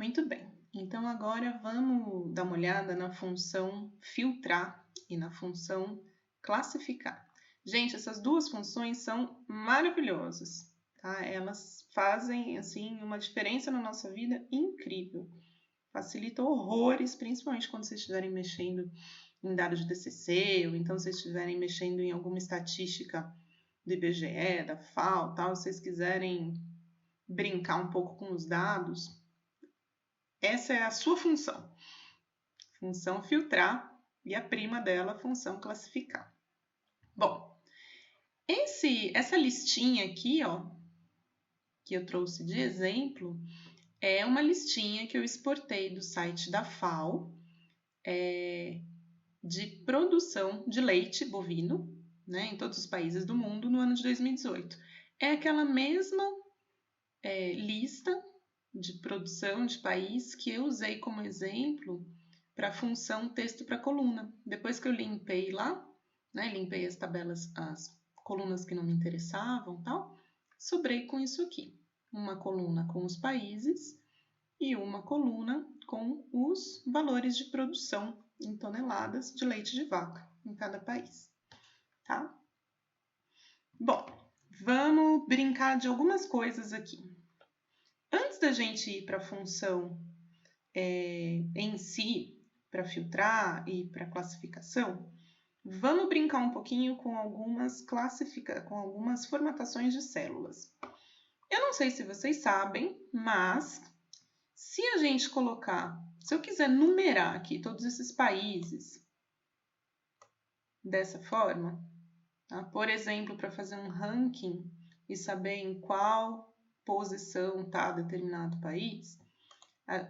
Muito bem. Então, agora vamos dar uma olhada na função filtrar e na função classificar. Gente, essas duas funções são maravilhosas, tá? Elas fazem, assim, uma diferença na nossa vida incrível. Facilita horrores, principalmente quando vocês estiverem mexendo em dados de TCC, ou então vocês estiverem mexendo em alguma estatística do IBGE, da FAO, tal, se vocês quiserem brincar um pouco com os dados, essa é a sua função. Função filtrar e a prima dela, função classificar. Bom, essa listinha aqui, ó, que eu trouxe de exemplo, é uma listinha que eu exportei do site da FAO, de produção de leite bovino, né, em todos os países do mundo no ano de 2018. É aquela mesma lista de produção de país que eu usei como exemplo para a função texto para coluna. Depois que eu limpei lá, né, limpei as tabelas, as colunas que não me interessavam, tal, sobrei com isso aqui. Uma coluna com os países e uma coluna com os valores de produção em toneladas de leite de vaca em cada país, tá? Bom, vamos brincar de algumas coisas aqui. Antes da gente ir para a função em si, para filtrar e para classificação, vamos brincar um pouquinho com algumas formatações de células. Eu não sei se vocês sabem, mas se a gente se eu quiser numerar aqui todos esses países dessa forma, tá? Por exemplo, para fazer um ranking e saber em qual posição está determinado país,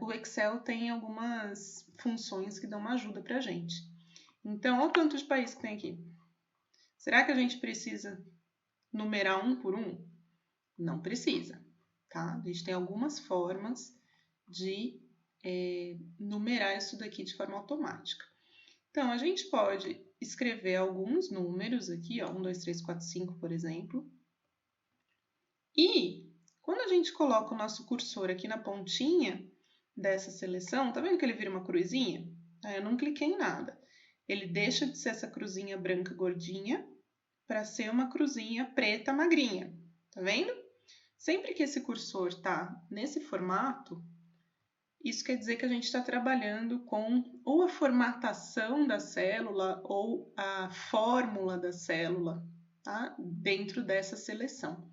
o Excel tem algumas funções que dão uma ajuda para a gente. Então, olha o tanto de país que tem aqui. Será que a gente precisa numerar um por um? Não precisa, tá? A gente tem algumas formas de numerar isso daqui de forma automática. Então, a gente pode escrever alguns números aqui, ó, 1, 2, 3, 4, 5, por exemplo. E quando a gente coloca o nosso cursor aqui na pontinha dessa seleção, tá vendo que ele vira uma cruzinha? Eu não cliquei em nada. Ele deixa de ser essa cruzinha branca gordinha para ser uma cruzinha preta magrinha. Tá vendo? Sempre que esse cursor tá nesse formato, isso quer dizer que a gente está trabalhando com ou a formatação da célula ou a fórmula da célula, tá? Dentro dessa seleção.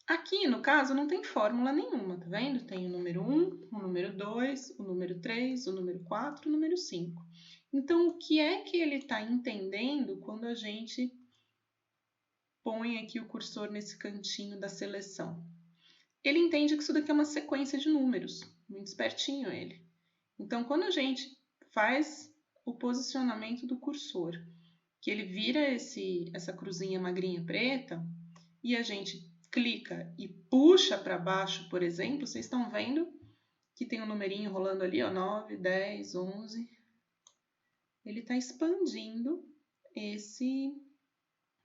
Aqui, no caso, não tem fórmula nenhuma, tá vendo? Tem o número 1, o número 2, o número 3, o número 4, o número 5. Então, o que é que ele está entendendo quando a gente põe aqui o cursor nesse cantinho da seleção? Ele entende que isso daqui é uma sequência de números, muito espertinho ele. Então, quando a gente faz o posicionamento do cursor, que ele vira essa cruzinha magrinha preta, e a gente clica e puxa para baixo, por exemplo, vocês estão vendo que tem um numerinho rolando ali, ó, 9, 10, 11. Ele está expandindo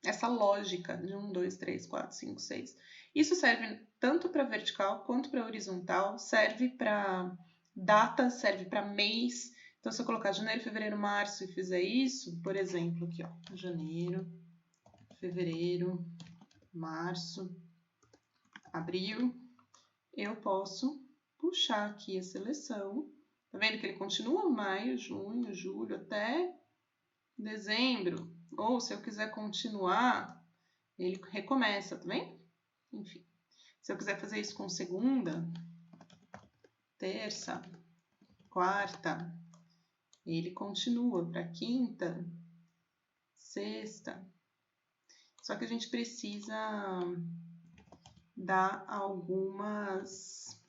essa lógica de 1, 2, 3, 4, 5, 6. Isso serve tanto para vertical quanto para horizontal, serve para data, serve para mês. Então, se eu colocar janeiro, fevereiro, março e fizer isso, por exemplo, aqui, ó, janeiro, fevereiro, março, abril, eu posso puxar aqui a seleção. Tá vendo que ele continua maio, junho, julho, até dezembro. Ou se eu quiser continuar, ele recomeça, tá vendo? Enfim, se eu quiser fazer isso com segunda, terça, quarta, ele continua para quinta, sexta. Só que a gente precisa dar algumas...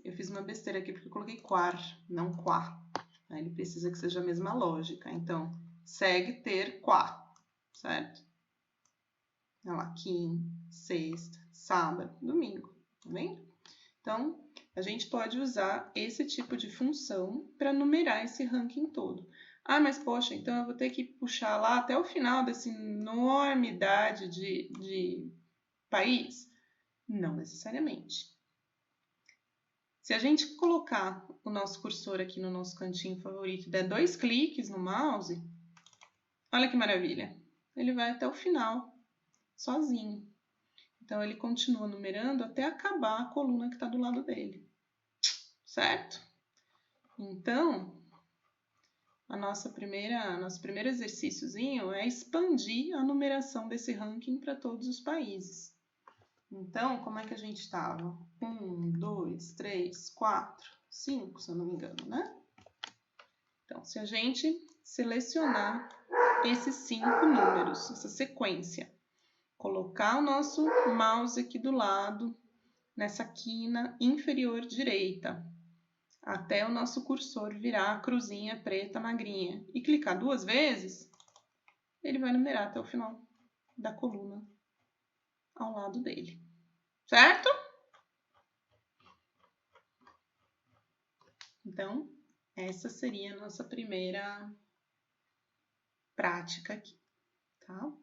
eu fiz uma besteira aqui porque eu coloquei quar, não quá. Ele precisa que seja a mesma lógica. Então, segue ter quá, certo? Olha lá, quinta, sexta, sábado, domingo, tá vendo? Então, a gente pode usar esse tipo de função para numerar esse ranking todo. Ah, mas poxa, então eu vou ter que puxar lá até o final dessa enormidade de país? Não necessariamente. Se a gente colocar o nosso cursor aqui no nosso cantinho favorito e der 2 cliques no mouse, olha que maravilha, ele vai até o final, sozinho. Então, ele continua numerando até acabar a coluna que está do lado dele, certo? Então, nosso primeiro exercíciozinho é expandir a numeração desse ranking para todos os países. Então, como é que a gente estava? 1, 2, 3, 4, 5, se eu não me engano, né? Então, se a gente selecionar esses 5 números, essa sequência, colocar o nosso mouse aqui do lado, nessa quina inferior direita, até o nosso cursor virar a cruzinha preta magrinha e clicar 2 vezes, ele vai numerar até o final da coluna ao lado dele, certo? Então, essa seria a nossa primeira prática aqui, tá?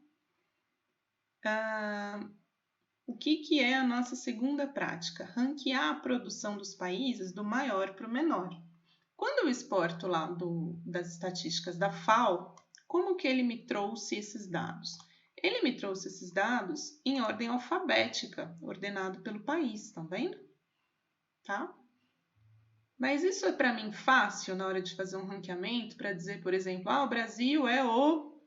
O que é a nossa segunda prática? Ranquear a produção dos países do maior para o menor. Quando eu exporto lá das estatísticas da FAO, como que ele me trouxe esses dados? Ele me trouxe esses dados em ordem alfabética, ordenado pelo país, tá vendo? Tá? Mas isso é para mim fácil na hora de fazer um ranqueamento, para dizer, por exemplo, o Brasil é o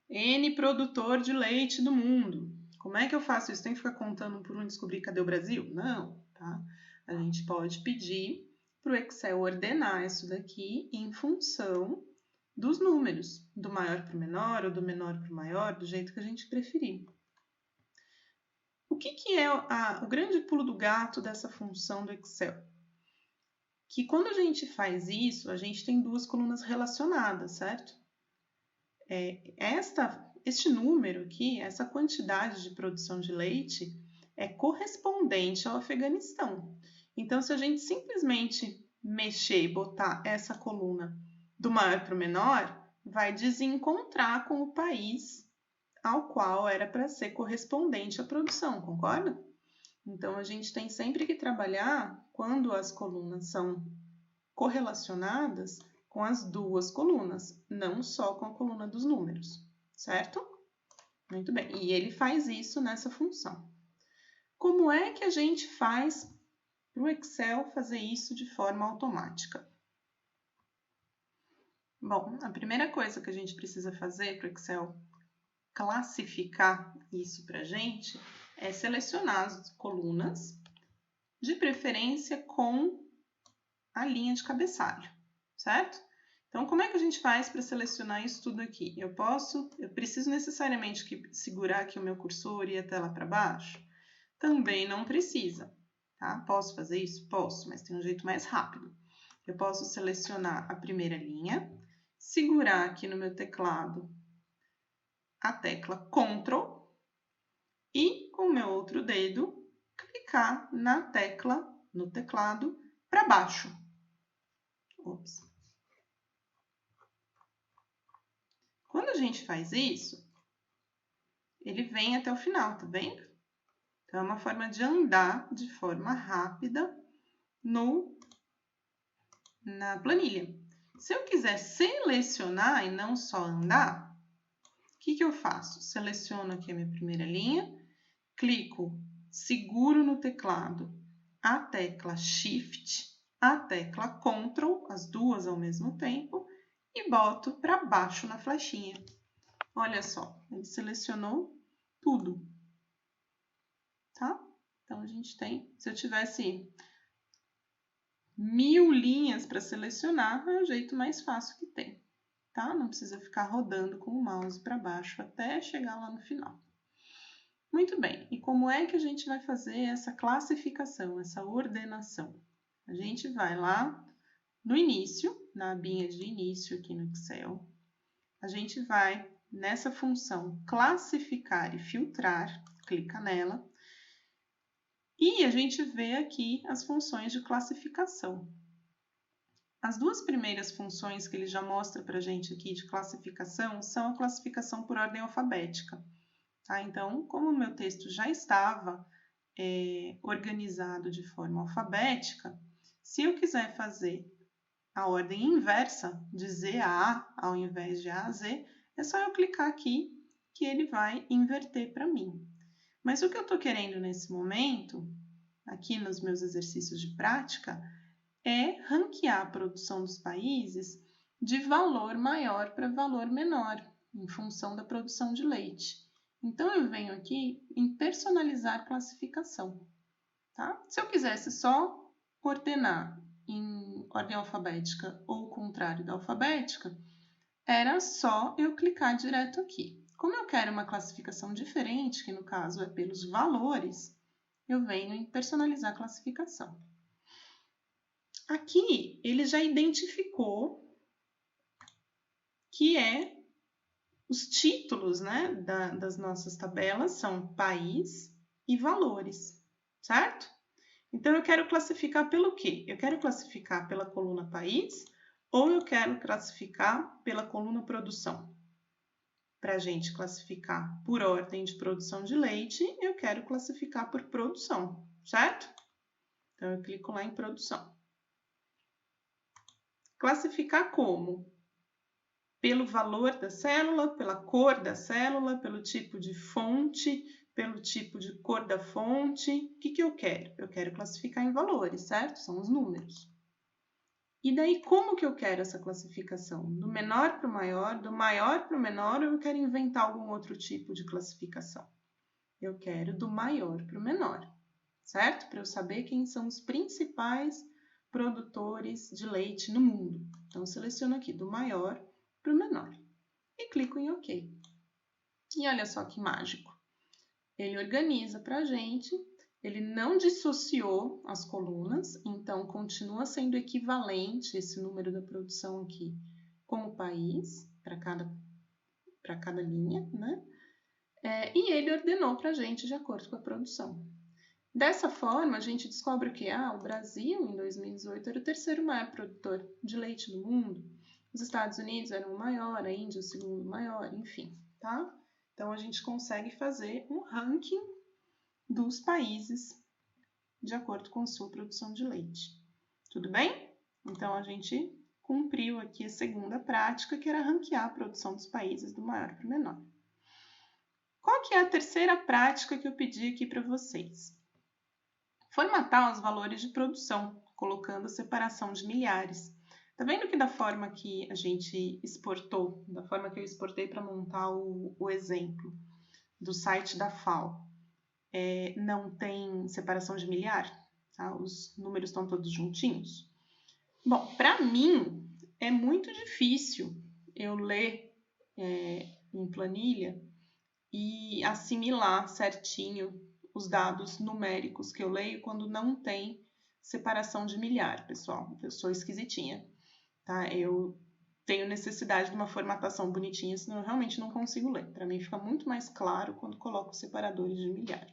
N produtor de leite do mundo. Como é que eu faço isso? Tem que ficar contando por um e descobrir cadê o Brasil? Não, tá? A gente pode pedir para o Excel ordenar isso daqui em função dos números, do maior para o menor ou do menor para o maior, do jeito que a gente preferir. O que é o grande pulo do gato dessa função do Excel? Que quando a gente faz isso, a gente tem 2 colunas relacionadas, certo? Este número aqui, essa quantidade de produção de leite, é correspondente ao Afeganistão. Então, se a gente simplesmente mexer e botar essa coluna do maior para o menor, vai desencontrar com o país ao qual era para ser correspondente a produção, concorda? Então, a gente tem sempre que trabalhar quando as colunas são correlacionadas com as 2 colunas, não só com a coluna dos números, certo? Muito bem, e ele faz isso nessa função. Como é que a gente faz para o Excel fazer isso de forma automática? Bom, a primeira coisa que a gente precisa fazer para o Excel classificar isso para a gente é selecionar as colunas, de preferência com a linha de cabeçalho, certo? Então, como é que a gente faz para selecionar isso tudo aqui? Eu preciso necessariamente segurar aqui o meu cursor e ir até lá para baixo? Também não precisa, tá? Posso fazer isso? Posso, mas tem um jeito mais rápido. Eu posso selecionar a primeira linha, segurar aqui no meu teclado a tecla Ctrl e com o meu outro dedo clicar no teclado para baixo. Ops. Quando a gente faz isso, ele vem até o final, tá vendo? Então, é uma forma de andar de forma rápida na planilha. Se eu quiser selecionar e não só andar, o que eu faço? Seleciono aqui a minha primeira linha, clico, seguro no teclado a tecla Shift, a tecla Ctrl, as 2 ao mesmo tempo, e boto para baixo na flechinha. Olha só, ele selecionou tudo, tá? Então, a gente tem, se eu tivesse 1000 linhas para selecionar, é o jeito mais fácil que tem, tá? Não precisa ficar rodando com o mouse para baixo até chegar lá no final. Muito bem, e como é que a gente vai fazer essa classificação, essa ordenação? A gente vai lá no início, na abinha de início aqui no Excel, a gente vai nessa função classificar e filtrar, clica nela, e a gente vê aqui as funções de classificação. As 2 primeiras funções que ele já mostra para a gente aqui de classificação são a classificação por ordem alfabética. Tá? Então, como o meu texto já estava organizado de forma alfabética, Se eu quiser fazer a ordem inversa, de Z a A ao invés de A a Z, é só eu clicar aqui que ele vai inverter para mim. Mas o que eu estou querendo nesse momento, aqui nos meus exercícios de prática, é ranquear a produção dos países de valor maior para valor menor, em função da produção de leite. Então, eu venho aqui em personalizar classificação. Tá? Se eu quisesse só ordenar em ordem alfabética ou o contrário da alfabética, era só eu clicar direto aqui. Como eu quero uma classificação diferente, que no caso é pelos valores, eu venho em personalizar a classificação. Aqui, ele já identificou que os títulos, né, das nossas tabelas são país e valores, certo? Então, eu quero classificar pelo quê? Eu quero classificar pela coluna país ou eu quero classificar pela coluna produção? Para a gente classificar por ordem de produção de leite, eu quero classificar por produção, certo? Então, eu clico lá em produção. Classificar como? Pelo valor da célula, pela cor da célula, pelo tipo de fonte, pelo tipo de cor da fonte. O que eu quero? Eu quero classificar em valores, certo? São os números. E daí, como que eu quero essa classificação? Do menor para o maior, do maior para o menor, ou eu quero inventar algum outro tipo de classificação? Eu quero do maior para o menor, certo? Para eu saber quem são os principais produtores de leite no mundo. Então, eu seleciono aqui do maior para o menor e clico em OK. E olha só que mágico. Ele organiza para a gente, ele não dissociou as colunas, então continua sendo equivalente esse número da produção aqui com o país, para cada linha, né? E ele ordenou para a gente de acordo com a produção. Dessa forma, a gente descobre que o Brasil, em 2018, era o terceiro maior produtor de leite do mundo, os Estados Unidos eram o maior, a Índia o segundo maior, enfim, tá? Então, a gente consegue fazer um ranking dos países de acordo com sua produção de leite. Tudo bem? Então, a gente cumpriu aqui a segunda prática, que era ranquear a produção dos países do maior para o menor. Qual que é a terceira prática que eu pedi aqui para vocês? Formatar os valores de produção, colocando separação de milhares. Tá vendo que da forma que a gente exportou, da forma que eu exportei para montar o exemplo do site da FAO, não tem separação de milhar? Tá? Os números estão todos juntinhos? Bom, para mim é muito difícil eu ler em planilha e assimilar certinho os dados numéricos que eu leio quando não tem separação de milhar, pessoal. Eu sou esquisitinha, tá? Eu tenho necessidade de uma formatação bonitinha, senão eu realmente não consigo ler. Para mim fica muito mais claro quando coloco separadores de milhar.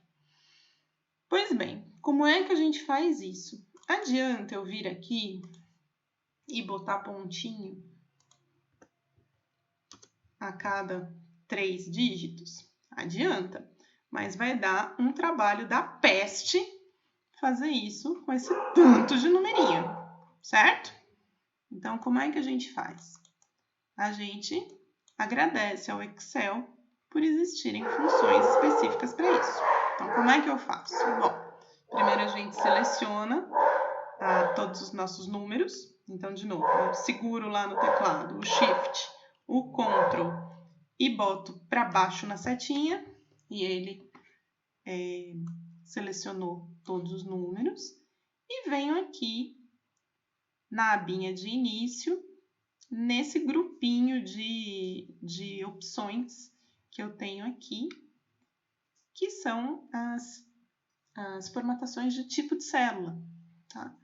Pois bem, como é que a gente faz isso? Adianta eu vir aqui e botar pontinho a cada 3 dígitos? Adianta, mas vai dar um trabalho da peste fazer isso com esse tanto de numerinho, certo? Então, como é que a gente faz? A gente agradece ao Excel por existirem funções específicas para isso. Então, como é que eu faço? Bom, primeiro a gente seleciona todos os nossos números. Então, de novo, eu seguro lá no teclado o Shift, o Ctrl e boto para baixo na setinha e ele selecionou todos os números. E venho aqui na abinha de início, nesse grupinho de opções que eu tenho aqui, que são as formatações de tipo de célula, tá?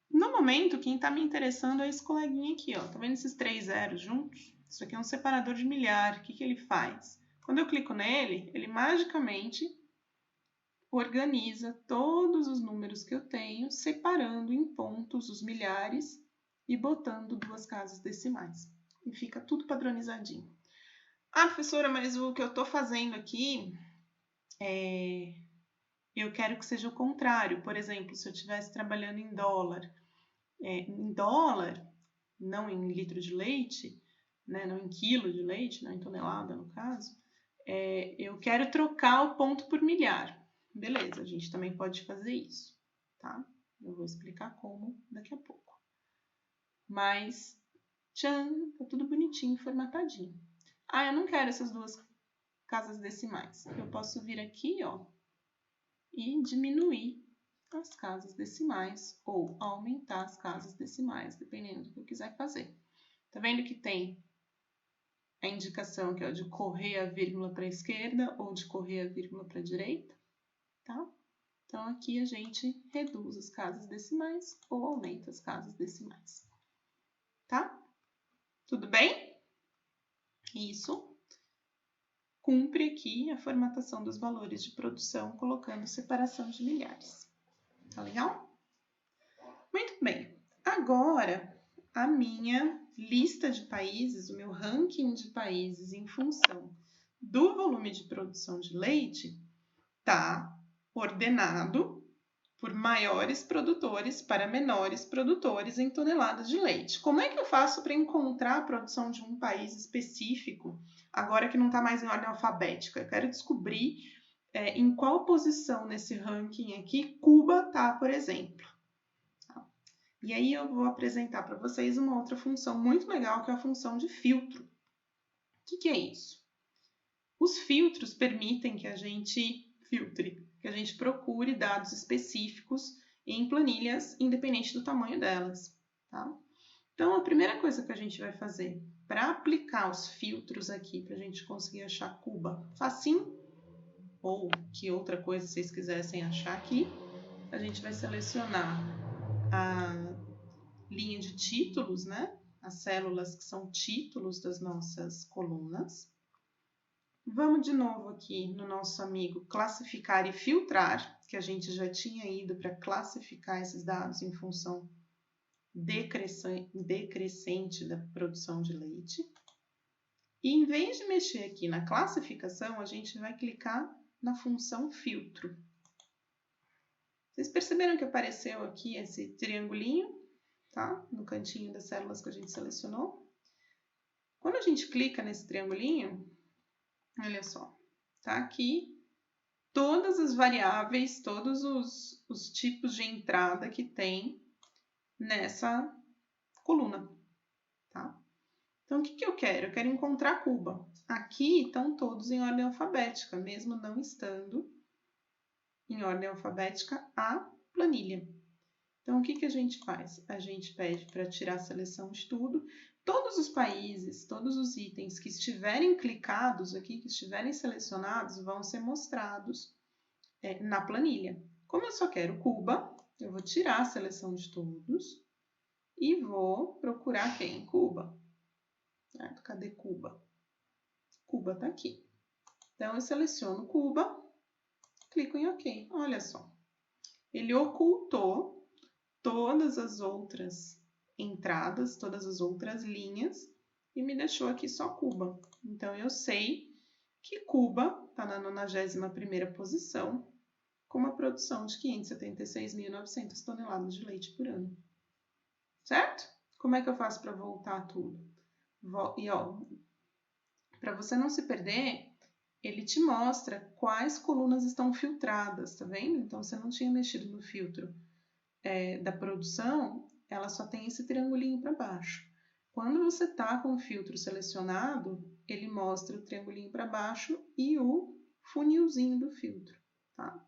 No momento, quem está me interessando é esse coleguinha aqui, ó. Tá vendo esses 3 zeros juntos? Isso aqui é um separador de milhar. O que ele faz? Quando eu clico nele, ele magicamente organiza todos os números que eu tenho, separando em pontos os milhares e botando 2 casas decimais. E fica tudo padronizadinho. Professora, mas o que eu estou fazendo aqui eu quero que seja o contrário. Por exemplo, se eu estivesse trabalhando em dólar, não em litro de leite, né, não em quilo de leite, não em tonelada no caso, eu quero trocar o ponto por milhar. Beleza, a gente também pode fazer isso, tá? Eu vou explicar como daqui a pouco. Mas, tchan, tá tudo bonitinho, formatadinho. Eu não quero essas duas casas decimais. Eu posso vir aqui, ó, e diminuir as casas decimais ou aumentar as casas decimais, dependendo do que eu quiser fazer. Tá vendo que tem a indicação que é de correr a vírgula para a esquerda ou de correr a vírgula para a direita, tá? Então, aqui a gente reduz as casas decimais ou aumenta as casas decimais, tá? Tudo bem? Isso cumpre aqui a formatação dos valores de produção, colocando separação de milhares. Tá legal? Muito bem. Agora, a minha lista de países, o meu ranking de países em função do volume de produção de leite está ordenado por maiores produtores para menores produtores em toneladas de leite. Como é que eu faço para encontrar a produção de um país específico, agora que não está mais em ordem alfabética? Eu quero descobrir em qual posição nesse ranking aqui Cuba está, por exemplo. E aí eu vou apresentar para vocês uma outra função muito legal, que é a função de filtro. O que é isso? Os filtros permitem que a gente filtre, que a gente procure dados específicos em planilhas, independente do tamanho delas, tá? Então, a primeira coisa que a gente vai fazer para aplicar os filtros aqui, para a gente conseguir achar Cuba facinho, ou que outra coisa vocês quisessem achar aqui, a gente vai selecionar a linha de títulos, né? As células que são títulos das nossas colunas. Vamos de novo aqui no nosso amigo classificar e filtrar, que a gente já tinha ido para classificar esses dados em função decrescente da produção de leite. E em vez de mexer aqui na classificação, a gente vai clicar na função filtro. Vocês perceberam que apareceu aqui esse triangulinho, tá? No cantinho das células que a gente selecionou. Quando a gente clica nesse triangulinho, olha só, tá aqui todas as variáveis, todos os tipos de entrada que tem nessa coluna, tá? Então, o que eu quero? Eu quero encontrar Cuba. Aqui estão todos em ordem alfabética, mesmo não estando em ordem alfabética a planilha. Então, o que a gente faz? A gente pede para tirar a seleção de tudo. Todos os países, todos os itens que estiverem clicados aqui, que estiverem selecionados, vão ser mostrados na planilha. Como eu só quero Cuba, eu vou tirar a seleção de todos e vou procurar quem? Cuba. Certo? Cadê Cuba? Cuba está aqui. Então, eu seleciono Cuba, clico em OK. Olha só, ele ocultou todas as outras entradas, todas as outras linhas e me deixou aqui só Cuba. Então, eu sei que Cuba está na 91ª posição com uma produção de 576.900 toneladas de leite por ano. Certo? Como é que eu faço para voltar tudo? E ó, para você não se perder, ele te mostra quais colunas estão filtradas, tá vendo? Então, você não tinha mexido no filtro da produção, ela só tem esse triangulinho para baixo. Quando você está com o filtro selecionado, ele mostra o triangulinho para baixo e o funilzinho do filtro, tá?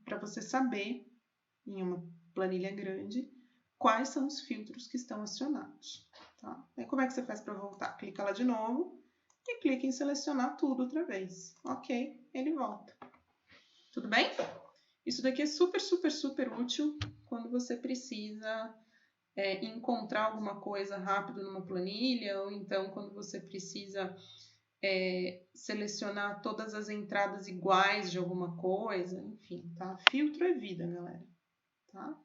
Para você saber, em uma planilha grande, quais são os filtros que estão acionados, tá? Aí como é que você faz para voltar? Clica lá de novo e clica em selecionar tudo outra vez. Ok, ele volta. Tudo bem? Isso daqui é super, super, super útil quando você precisa encontrar alguma coisa rápido numa planilha, ou então quando você precisa selecionar todas as entradas iguais de alguma coisa, enfim, tá? Filtro é vida, galera, tá?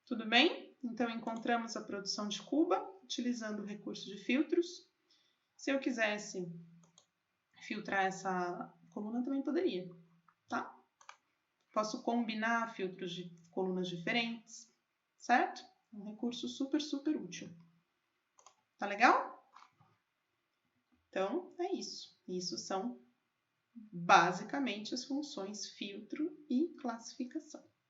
Tudo bem? Então, encontramos a produção de Cuba utilizando o recurso de filtros. Se eu quisesse filtrar essa coluna, também poderia, tá? Posso combinar filtros de colunas diferentes, certo? Um recurso super, super útil. Tá legal? Então, é isso. Isso são basicamente as funções filtro e classificação.